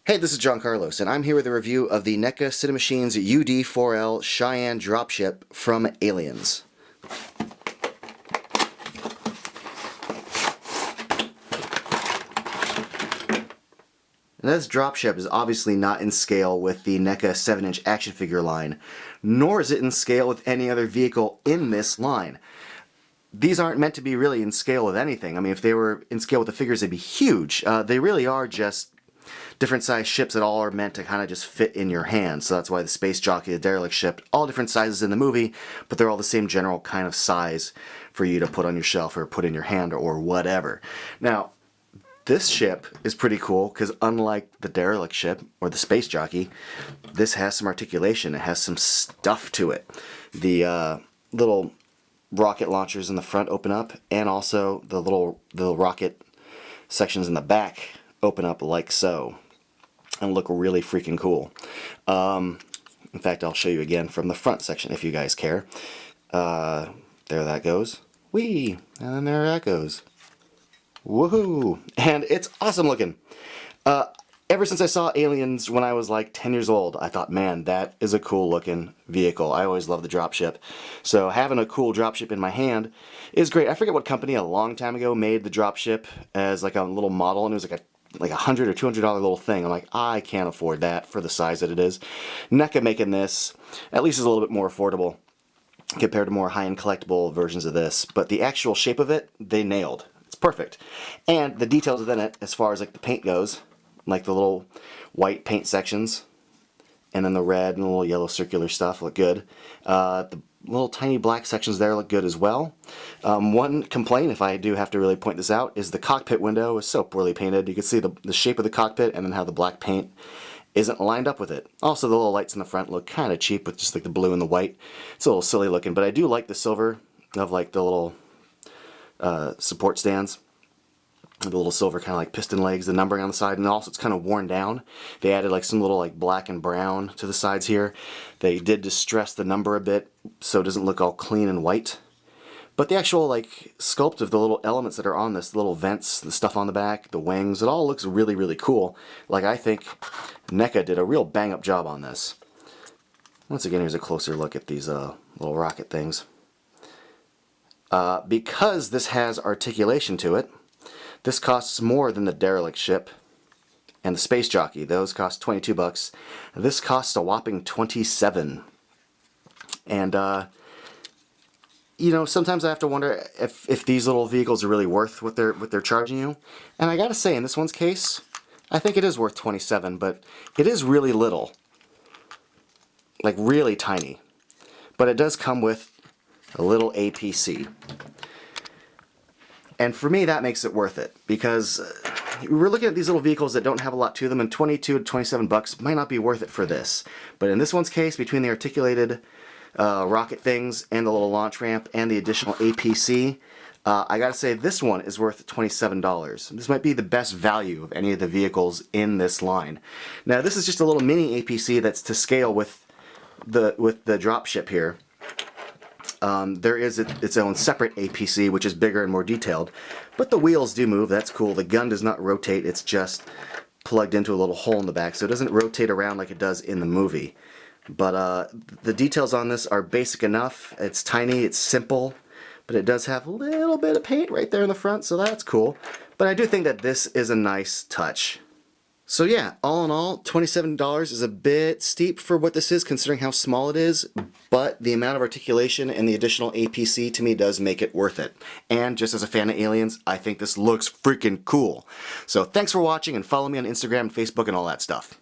Hey, this is John Carlos, and I'm here with a review of the NECA CineMachine's UD4L Cheyenne Dropship from Aliens. And this dropship is obviously not in scale with the NECA 7-inch action figure line, nor is it in scale with any other vehicle in this line. These aren't meant to be really in scale with anything. I mean, if they were in scale with the figures, they'd be huge. They really are just different size ships that all are meant to kind of just fit in your hand. So that's why the Space Jockey, the Derelict Ship, all different sizes in the movie, but they're all the same general kind of size for you to put on your shelf or put in your hand or whatever. Now, this ship is pretty cool because unlike the Derelict Ship or the Space Jockey, this has some articulation. It has some stuff to it. The little rocket launchers in the front open up, and also the little rocket sections in the back open up like so and look really freaking cool. In fact, I'll show you again from the front section if you guys care. There that goes. Whee! And then there that goes. Woohoo! And it's awesome looking. Ever since I saw Aliens when I was like 10 years old, I thought, man, that is a cool looking vehicle. I always loved the dropship. So having a cool dropship in my hand is great. I forget what company a long time ago made the dropship as like a little model, and it was like a $100 or $200 little thing. I'm like, I can't afford that for the size that it is. NECA making this at least is a little bit more affordable compared to more high-end collectible versions of this. But the actual shape of it, they nailed. It's perfect. And the details within it, as far as like the paint goes, like the little white paint sections, and then the red and the little yellow circular stuff look good. The little tiny black sections there look good as well. One complaint, if I do have to really point this out, is the cockpit window is so poorly painted. You can see the shape of the cockpit and then how the black paint isn't lined up with it. Also, the little lights in the front look kind of cheap with just like the blue and the white. It's a little silly looking, but I do like the silver of like the little support stands. The little silver kind of like piston legs, the numbering on the side, and also it's kind of worn down. They added like some little like black and brown to the sides here. They did distress the number a bit so it doesn't look all clean and white. But the actual like sculpt of the little elements that are on this, the little vents, the stuff on the back, the wings, it all looks really, really cool. Like, I think NECA did a real bang up job on this. Once again, here's a closer look at these little rocket things. Because this has articulation to it, this costs more than the Derelict Ship and the Space Jockey. Those cost $22. This costs a whopping $27. And you know, sometimes I have to wonder if these little vehicles are really worth what they're charging you. And I gotta say, in this one's case, I think it is worth $27, but it is really little, like really tiny. But it does come with a little APC. And for me, that makes it worth it, because we're looking at these little vehicles that don't have a lot to them, and $22 to $27 might not be worth it for this. But in this one's case, between the articulated rocket things and the little launch ramp and the additional APC, I gotta say this one is worth $27. This might be the best value of any of the vehicles in this line. Now, this is just a little mini APC that's to scale with the dropship here. There is its own separate APC, which is bigger and more detailed, but the wheels do move. That's cool. The gun does not rotate. It's just plugged into a little hole in the back, so it doesn't rotate around like it does in the movie. But the details on this are basic enough. It's tiny, it's simple, but it does have a little bit of paint right there in the front, so that's cool. But I do think that this is a nice touch. So yeah, all in all, $27 is a bit steep for what this is, considering how small it is, but the amount of articulation and the additional APC to me does make it worth it. And just as a fan of Aliens, I think this looks freaking cool. So thanks for watching, and follow me on Instagram, Facebook, and all that stuff.